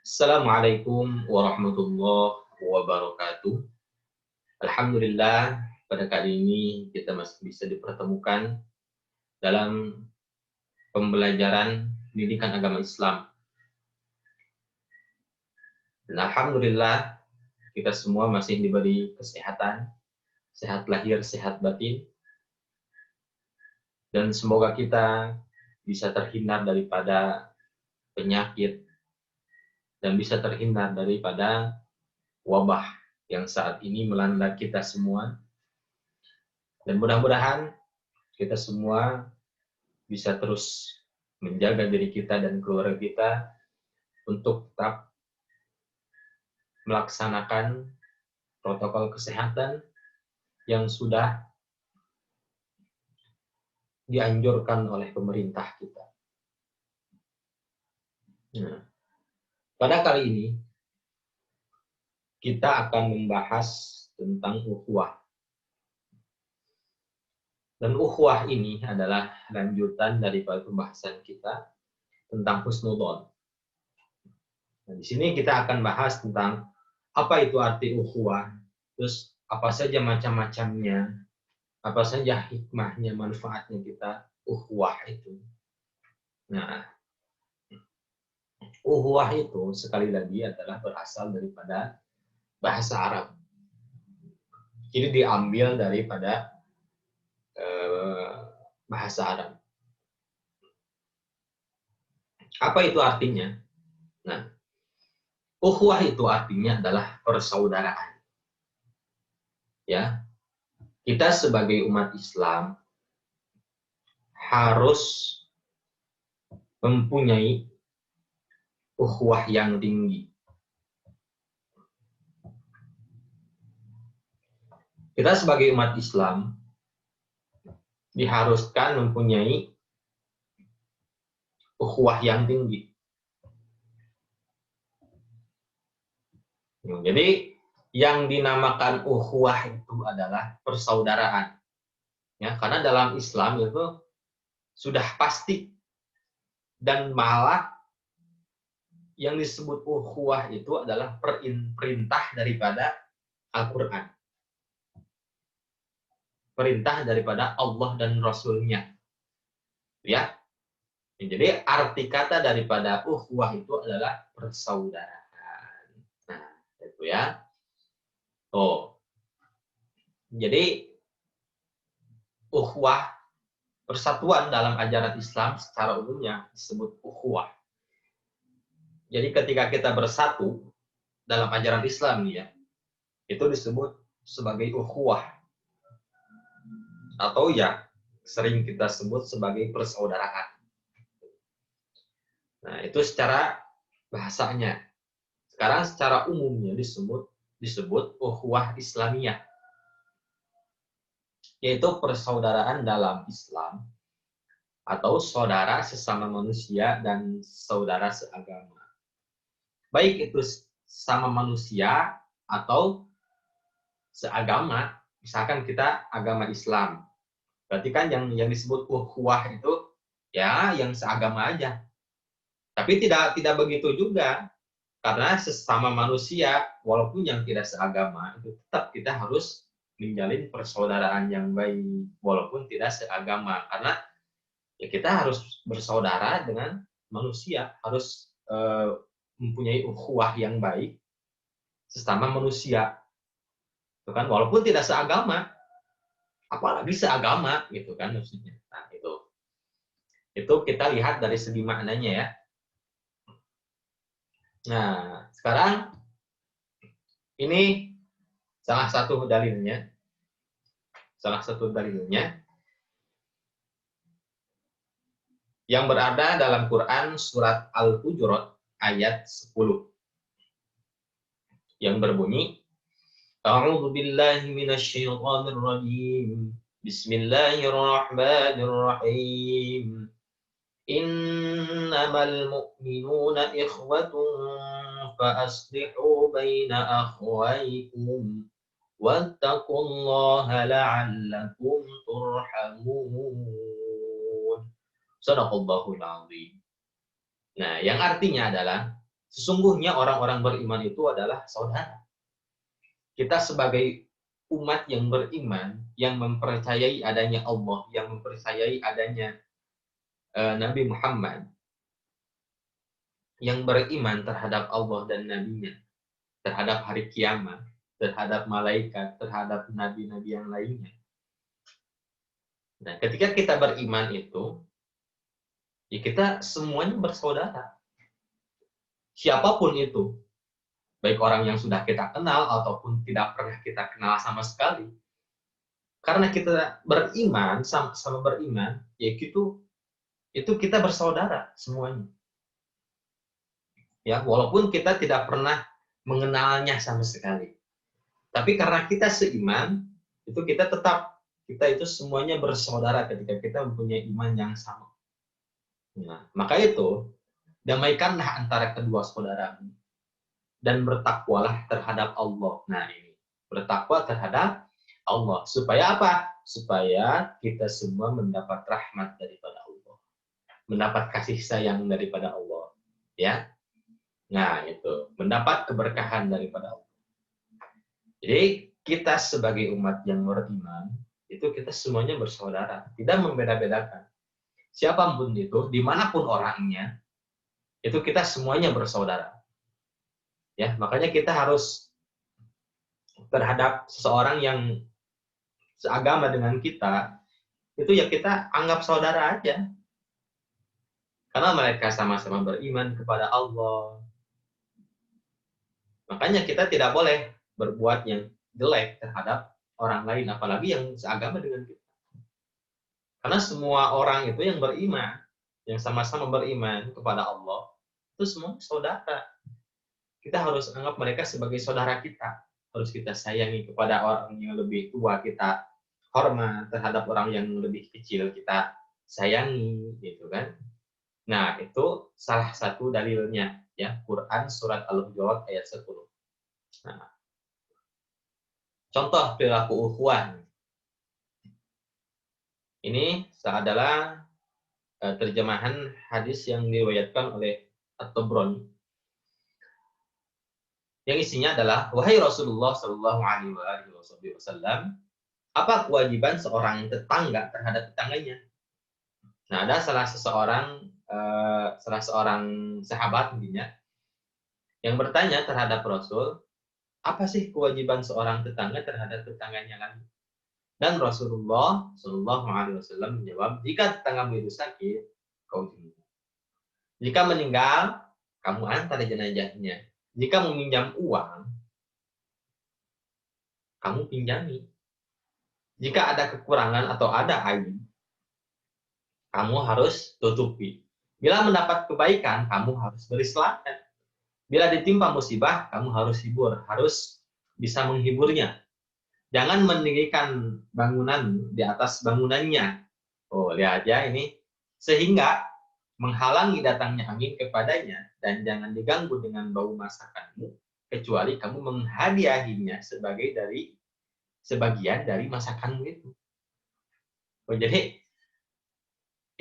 Assalamualaikum warahmatullahi wabarakatuh. Alhamdulillah, pada kali ini kita masih bisa dipertemukan dalam pembelajaran pendidikan agama Islam. Dan alhamdulillah, kita semua masih diberi kesehatan, sehat lahir, sehat batin, dan semoga kita bisa terhindar daripada penyakit dan bisa terhindar daripada wabah yang saat ini melanda kita semua. Dan mudah-mudahan kita semua bisa terus menjaga diri kita dan keluarga kita untuk tetap melaksanakan protokol kesehatan yang sudah dianjurkan oleh pemerintah kita. Nah, pada kali ini kita akan membahas tentang ukhuwah. Dan ukhuwah ini adalah lanjutan daripada pembahasan kita tentang husnudzon. Nah, di sini kita akan bahas tentang apa itu arti ukhuwah, terus apa saja macam-macamnya, apa saja hikmahnya, manfaatnya kita ukhuwah itu. Nah, ukhuwah itu sekali lagi adalah berasal daripada bahasa Arab. Jadi diambil daripada bahasa Arab. Apa itu artinya? Nah, ukhuwah itu artinya adalah persaudaraan. Ya, kita sebagai umat Islam harus mempunyai ukhuwah yang tinggi. Kita sebagai umat Islam diharuskan mempunyai ukhuwah yang tinggi. Jadi yang dinamakan ukhuwah itu adalah persaudaraan. Ya, karena dalam Islam itu sudah pasti dan malah yang disebut ukhuwah itu adalah perintah daripada Al-Quran. Perintah daripada Allah dan Rasul-Nya. Ya. Jadi arti kata daripada ukhuwah itu adalah persaudaraan. Nah, itu ya. Oh. Jadi ukhuwah, persatuan dalam ajaran Islam secara umumnya disebut ukhuwah. Jadi ketika kita bersatu dalam ajaran Islam ya, itu disebut sebagai ukhuwah. Atau ya sering kita sebut sebagai persaudaraan. Nah, itu secara bahasanya. Sekarang secara umumnya disebut ukhuwah Islamiyah. Yaitu persaudaraan dalam Islam atau saudara sesama manusia dan saudara seagama. Baik itu sama manusia atau seagama, misalkan kita agama Islam. Berarti kan yang disebut ukhuwah itu ya yang seagama aja. Tapi tidak begitu juga. Karena sesama manusia, walaupun yang tidak seagama, itu tetap kita harus menjalin persaudaraan yang baik, walaupun tidak seagama. Karena ya kita harus bersaudara dengan manusia, harus mempunyai ukhuwah yang baik sesama manusia. Itu kan walaupun tidak seagama, apalagi seagama gitu kan maksudnya. Nah, itu kita lihat dari segi maknanya ya. Nah, sekarang ini salah satu dalilnya. Yang berada dalam Quran surat Al-Hujurat ayat 10. Yang berbunyi, A'udzu billahi minasyaitonir rajim. Bismillahirrahmanirrahim. Innamal mu'minuna ikhwatun fa aslihu baina akhwaykum wattaqullaha la'allakum turhamun. Shadaqallahul azim. Nah, yang artinya adalah Sesungguhnya orang-orang beriman itu adalah saudara. Kita sebagai umat yang beriman, yang mempercayai adanya Allah, yang mempercayai adanya Nabi Muhammad, yang beriman terhadap Allah dan Nabi-Nya, terhadap hari kiamat, terhadap malaikat, terhadap nabi-nabi yang lainnya. Nah, ketika kita beriman itu, ya kita semuanya bersaudara. Siapapun itu, baik orang yang sudah kita kenal ataupun tidak pernah kita kenal sama sekali. Karena kita beriman, sama-sama beriman, ya itu kita bersaudara semuanya. Ya, walaupun kita tidak pernah mengenalnya sama sekali. Tapi karena kita seiman, itu kita itu semuanya bersaudara ketika kita mempunyai iman yang sama. Nah, maka itu, damaikanlah antara kedua saudaramu dan bertakwalah terhadap Allah. Nah, ini bertakwa terhadap Allah. Supaya apa? Supaya kita semua mendapat rahmat daripada Allah. Mendapat kasih sayang daripada Allah. Ya. Nah, itu. Mendapat keberkahan daripada Allah. Jadi, kita sebagai umat yang beriman, itu kita semuanya bersaudara. Tidak membeda-bedakan. Siapapun itu, dimanapun orangnya, itu kita semuanya bersaudara. Ya, makanya kita harus terhadap seseorang yang seagama dengan kita, itu ya kita anggap saudara aja. Karena mereka sama-sama beriman kepada Allah. Makanya kita tidak boleh berbuat yang jelek terhadap orang lain, apalagi yang seagama dengan kita. Karena semua orang itu yang beriman, yang sama-sama beriman kepada Allah, itu semua saudara. Kita harus anggap mereka sebagai saudara kita. Harus kita sayangi kepada orang yang lebih tua, kita hormat terhadap orang yang lebih kecil, kita sayangi, gitu kan. Nah, itu salah satu dalilnya, ya, Quran surat Al-Hujurat ayat 10. Nah, contoh perilaku ukhuwah. Ini adalah terjemahan hadis yang diriwayatkan oleh At-Tabrani. Yang isinya adalah, wahai Rasulullah Shallallahu Alaihi Wasallam, apa kewajiban seorang tetangga terhadap tetangganya? Nah, ada salah seorang sahabat mungkinnya yang bertanya terhadap Rasul, apa sih kewajiban seorang tetangga terhadap tetangganya kan? Dan Rasulullah Shallallahu Alaihi Wasallam menjawab, jika tetanggamu itu sakit, kau jenguk. Jika meninggal, kamu antar jenazahnya. Jika meminjam uang, kamu pinjami. Jika ada kekurangan atau ada aib, kamu harus tutupi. Bila mendapat kebaikan, kamu harus beri selatan. Bila ditimpa musibah, kamu harus hibur, harus bisa menghiburnya. Jangan meninggikan bangunan di atas bangunannya. Oh, lihat ya ini. Sehingga menghalangi datangnya angin kepadanya, dan jangan diganggu dengan bau masakanmu, kecuali kamu menghadiahinya sebagian dari masakanmu itu. Oh, jadi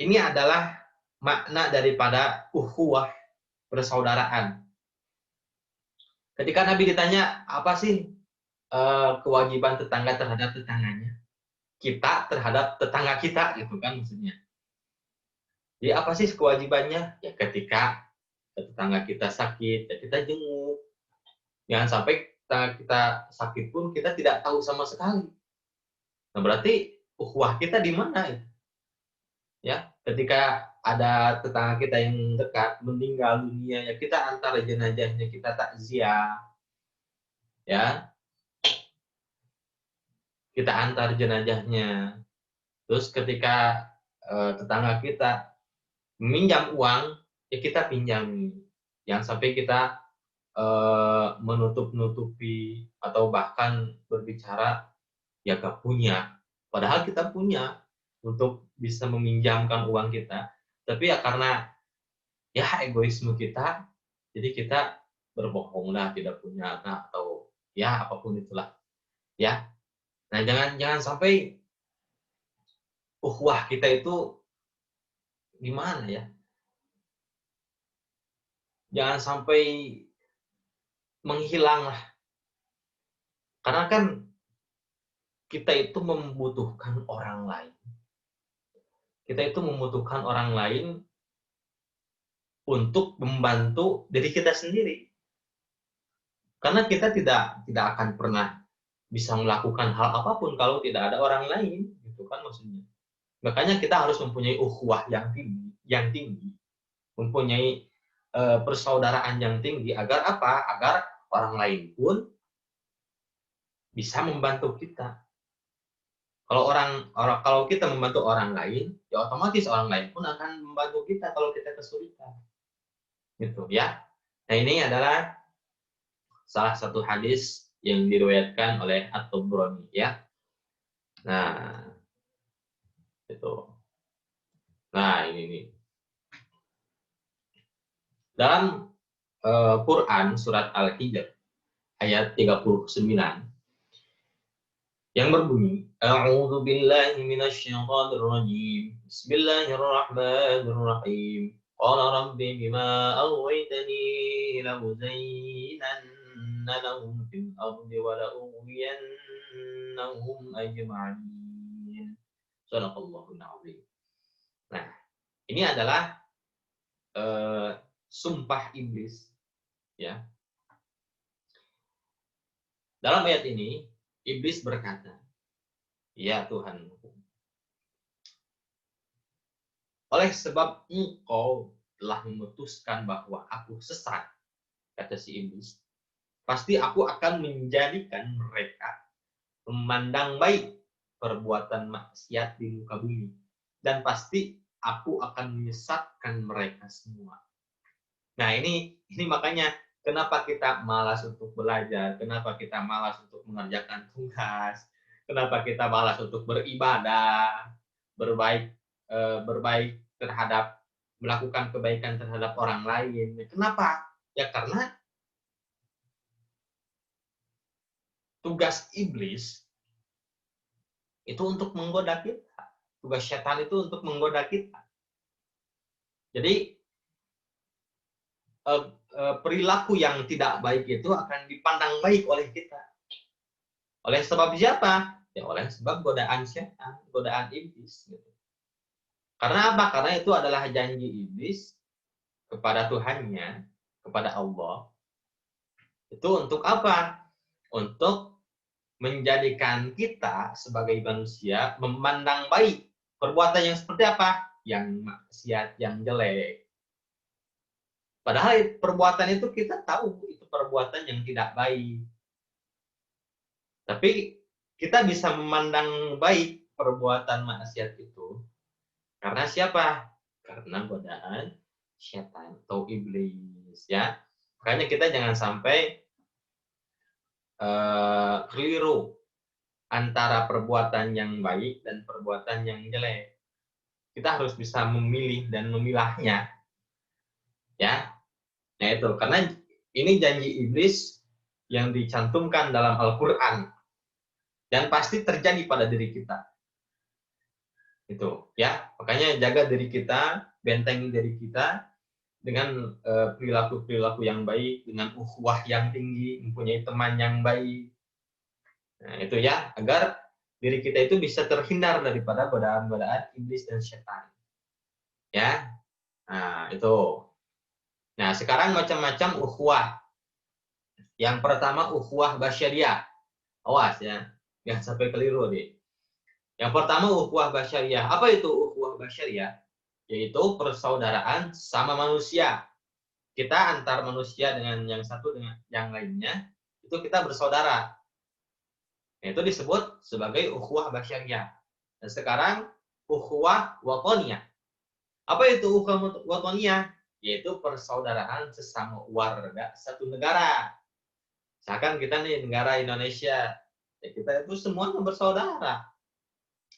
ini adalah makna daripada ukhuwah, persaudaraan. Ketika Nabi ditanya, apa sih kewajiban tetangga terhadap tetangganya? Kita terhadap tetangga kita, gitu kan maksudnya. Jadi apa sih kewajibannya? Ya ketika tetangga kita sakit, ya kita jenguk. Jangan sampai kita sakit pun kita tidak tahu sama sekali. Nah, berarti ukhuwah kita di mana? Ya, ketika ada tetangga kita yang dekat meninggal dunia, ya kita antar jenazahnya, kita takziah. Ya, kita antar jenazahnya. Terus ketika tetangga kita meminjam uang, ya kita pinjami. Jangan sampai kita menutup-nutupi atau bahkan berbicara ya gak punya. Padahal kita punya untuk bisa meminjamkan uang kita. Tapi ya karena ya egoisme kita, jadi kita berbohong lah tidak punya atau ya apapun itulah. Ya. Nah, jangan sampai ukhuwah kita itu gimana ya? jangan sampai menghilang lah. Karena kan kita itu membutuhkan orang lain. Kita itu membutuhkan orang lain untuk membantu diri kita sendiri. Karena kita tidak akan pernah bisa melakukan hal apapun kalau tidak ada orang lain, gitu kan maksudnya. Makanya kita harus mempunyai ukhuwah yang tinggi, mempunyai persaudaraan yang tinggi agar apa? Agar orang lain pun bisa membantu kita. Kalau kita membantu orang lain, ya otomatis orang lain pun akan membantu kita kalau kita kesulitan. Gitu ya. Nah, ini adalah salah satu hadis yang diriwayatkan oleh At-Tabrani ya. Nah, itu. Nah, ini. Dalam Quran surat Al-Hijr ayat 39 yang berbunyi, A'udzu billahi minasyaitonir rajim. Bismillahirrahmanirrahim. Qala rabbi bima aghwaytani la uzayyinanna lahum fil ardi wa la ughwiyannahum ajma'in. Shadaqallahul azim. Nah, ini adalah sumpah iblis ya. Dalam ayat ini iblis berkata, "Ya Tuhan, oleh sebab Engkau telah memutuskan bahwa aku sesat," kata si iblis, "pasti aku akan menjadikan mereka memandang baik perbuatan maksiat di muka bumi, dan pasti aku akan menyesatkan mereka semua." Nah, ini makanya kenapa kita malas untuk belajar, kenapa kita malas untuk mengerjakan tugas, kenapa kita malas untuk beribadah, berbaik terhadap melakukan kebaikan terhadap orang lain. Kenapa? Ya karena tugas iblis itu untuk menggoda kita. Tugas setan itu untuk menggoda kita. Jadi perilaku yang tidak baik itu akan dipandang baik oleh kita. Oleh sebab siapa? Ya oleh sebab godaan setan, godaan iblis. Gitu. Karena apa? Karena itu adalah janji iblis kepada Tuhannya, kepada Allah. Itu untuk apa? Untuk menjadikan kita sebagai manusia memandang baik perbuatan yang seperti apa? Yang maksiat, yang jelek. Padahal perbuatan itu kita tahu itu perbuatan yang tidak baik. Tapi kita bisa memandang baik perbuatan maksiat itu karena siapa? Karena godaan setan atau iblis ya. Makanya kita jangan sampai keliru antara perbuatan yang baik dan perbuatan yang jelek. Kita harus bisa memilih dan memilahnya. Ya. Nah itu, karena ini janji iblis yang dicantumkan dalam Al-Quran dan pasti terjadi pada diri kita. Itu, ya. Makanya jaga diri kita, bentengi diri kita dengan perilaku-perilaku yang baik, dengan ukhuwah yang tinggi, mempunyai teman yang baik. Nah, itu ya, agar diri kita itu bisa terhindar daripada godaan-godaan iblis dan setan. Ya. Nah, itu. Nah, sekarang macam-macam ukhuwah. Yang pertama ukhuwah basyariah. Awas ya, jangan sampai keliru deh. Yang pertama ukhuwah basyariah. Apa itu ukhuwah basyariah? Yaitu persaudaraan sama manusia. Kita antar manusia dengan yang satu dengan yang lainnya, itu kita bersaudara. Nah, itu disebut sebagai ukhuwah basyariah. Dan sekarang ukhuwah watoniyah. Apa itu ukhuwah watoniyah? Yaitu persaudaraan sesama warga satu negara. Misalkan kita nih negara Indonesia, ya kita itu semuanya bersaudara.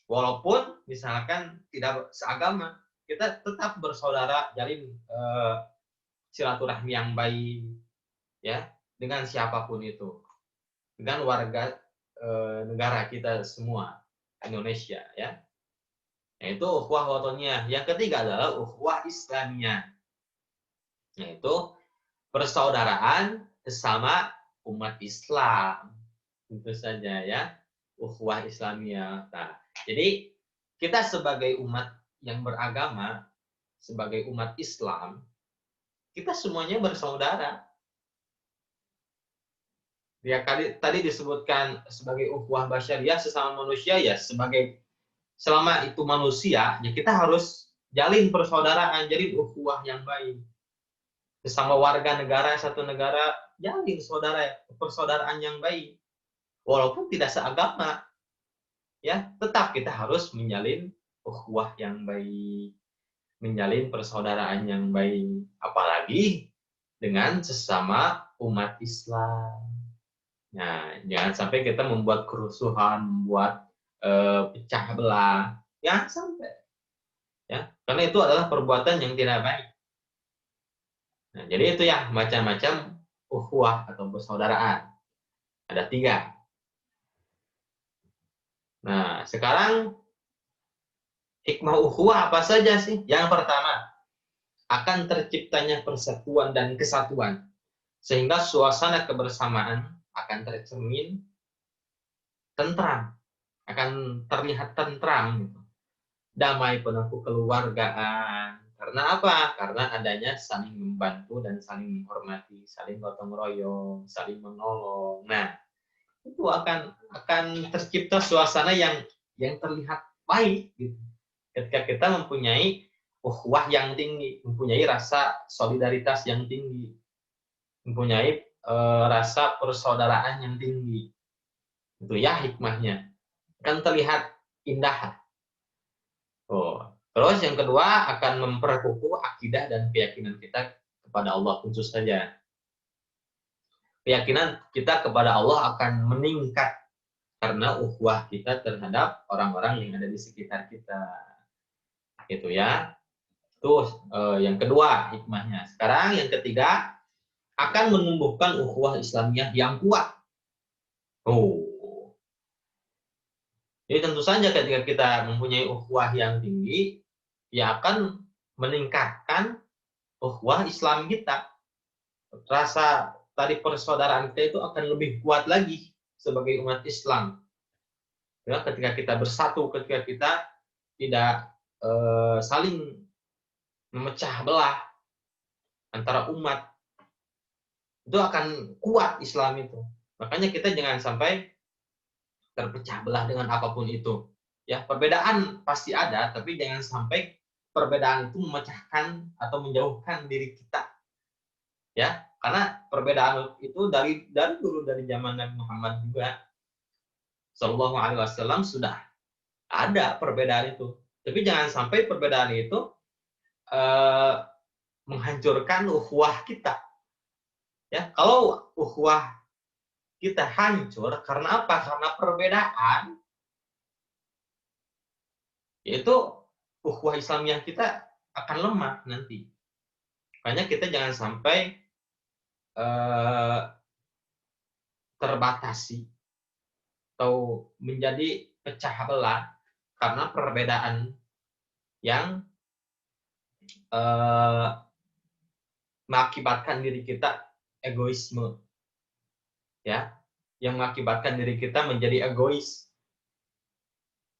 Walaupun misalkan tidak seagama, kita tetap bersaudara, jalin silaturahmi yang baik ya dengan siapapun itu. Dengan warga negara kita semua Indonesia ya. Nah, itu ukhuwah watoniyah. Yang ketiga adalah ukhuwah Islamiyah. Yaitu persaudaraan sesama umat Islam. Itu saja ya, ukhuwah Islamiyah. Nah, jadi kita sebagai umat yang beragama, sebagai umat Islam, kita semuanya bersaudara. Ya tadi disebutkan sebagai ukhuwah basyariah sesama manusia ya, sebagai selama itu manusia, ya kita harus jalin persaudaraan, jadi ukhuwah yang baik. Sesama warga negara satu negara, jalin persaudaraan yang baik. Walaupun tidak seagama, ya tetap kita harus menjalin ukhuwah yang baik, menjalin persaudaraan yang baik, apalagi dengan sesama umat Islam. Nah, jangan sampai kita membuat kerusuhan, membuat pecah belah, jangan sampai, ya, karena itu adalah perbuatan yang tidak baik. Nah, jadi itu ya macam-macam ukhuwah atau persaudaraan. Ada 3. Nah, sekarang hikmah ukhuwah apa saja sih? Yang pertama, akan terciptanya persatuan dan kesatuan, sehingga suasana kebersamaan akan tercermin tentram, akan terlihat tentram, gitu. Damai penuh kekeluargaan. Karena apa? Karena adanya saling membantu dan saling menghormati, saling gotong royong, saling menolong. Nah, itu akan tercipta suasana yang terlihat baik, gitu. Ketika kita mempunyai ukhuwah yang tinggi, mempunyai rasa solidaritas yang tinggi, mempunyai rasa persaudaraan yang tinggi. Itu ya hikmahnya. Kan terlihat indah. Oh. Terus yang kedua akan memperkukuh akidah dan keyakinan kita kepada Allah tentu saja. Keyakinan kita kepada Allah akan meningkat karena ukhuwah kita terhadap orang-orang yang ada di sekitar kita. Gitu ya. Itu yang kedua hikmahnya. Sekarang yang ketiga akan menumbuhkan ukhuwah Islamiyah yang kuat. Oh. Jadi tentu saja ketika kita mempunyai ukhuwah yang tinggi, ya akan meningkatkan ukhuwah Islam kita. Rasa tadi persaudaraan kita itu akan lebih kuat lagi sebagai umat Islam. Ya, ketika kita bersatu, ketika kita tidak saling memecah belah antara umat, itu akan kuat Islam itu. Makanya kita jangan sampai terpecah belah dengan apapun itu. Ya, perbedaan pasti ada, tapi jangan sampai perbedaan itu memecahkan atau menjauhkan diri kita. Ya, karena perbedaan itu dari dulu, dari zaman Nabi Muhammad juga Shallallahu Alaihi Wasallam sudah ada perbedaan itu. Tapi jangan sampai perbedaan itu menghancurkan ukhuwah kita. Ya, kalau ukhuwah kita hancur karena apa? Karena perbedaan, yaitu ukhuwah Islamiyah kita akan lemah nanti. Makanya kita jangan sampai terbatasi atau menjadi pecah belah karena perbedaan yang mengakibatkan diri kita egoisme, ya, yang mengakibatkan diri kita menjadi egois.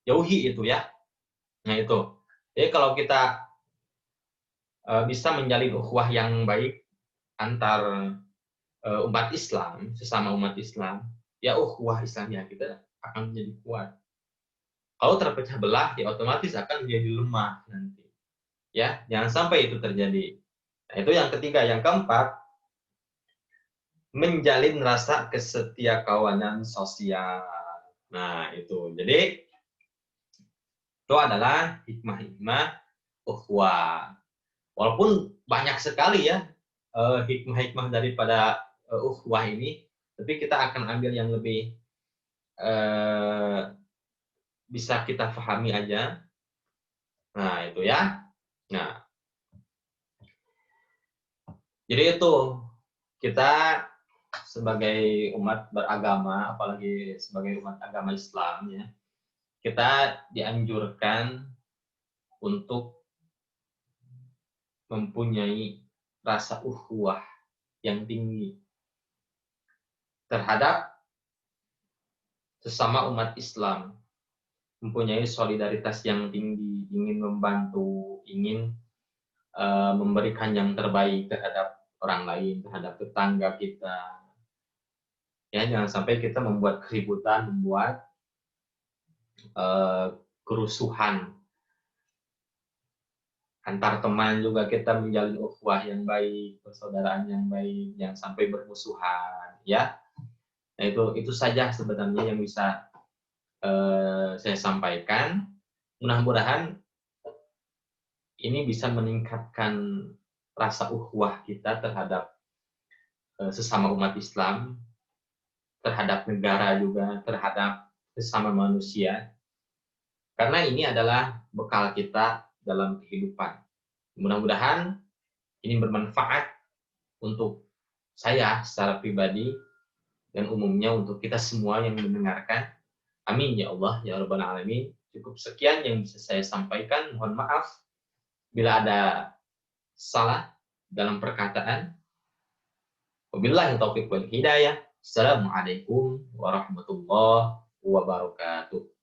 Jauhi itu ya. Nah itu. Jadi kalau kita bisa menjalin ukhuwah yang baik antar umat Islam, sesama umat Islam, ya ukhuwah Islamnya kita akan menjadi kuat. Kalau terpecah belah, ya otomatis akan menjadi lemah nanti. Ya, jangan sampai itu terjadi. Nah, itu yang ketiga. Yang keempat, menjalin rasa kesetiakawanan sosial. Nah, itu. Jadi, itu adalah hikmah-hikmah ukhuwah. Walaupun banyak sekali ya hikmah-hikmah daripada ukhuwah ini, tapi kita akan ambil yang lebih bisa kita pahami aja. Nah, itu ya. Nah, jadi itu kita sebagai umat beragama, apalagi sebagai umat agama Islam ya, kita dianjurkan untuk mempunyai rasa ukhuwah yang tinggi terhadap sesama umat Islam, mempunyai solidaritas yang tinggi, ingin membantu, ingin memberikan yang terbaik terhadap orang lain, terhadap tetangga kita. Ya, jangan sampai kita membuat keributan, membuat kerusuhan. Antar teman juga kita menjalin ukhuwah yang baik, persaudaraan yang baik, jangan sampai bermusuhan, ya. Nah, itu saja sebenarnya yang bisa saya sampaikan. Mudah-mudahan ini bisa meningkatkan rasa ukhuwah kita terhadap sesama umat Islam, terhadap negara juga, terhadap sesama manusia. Karena ini adalah bekal kita dalam kehidupan. Mudah-mudahan ini bermanfaat untuk saya secara pribadi dan umumnya untuk kita semua yang mendengarkan. Amin ya Allah ya Rabbal Alamin. Cukup sekian yang bisa saya sampaikan. Mohon maaf bila ada salah dalam perkataan. Wabillahi taufiq wal hidayah. Assalamualaikum warahmatullahi wabarakatuh.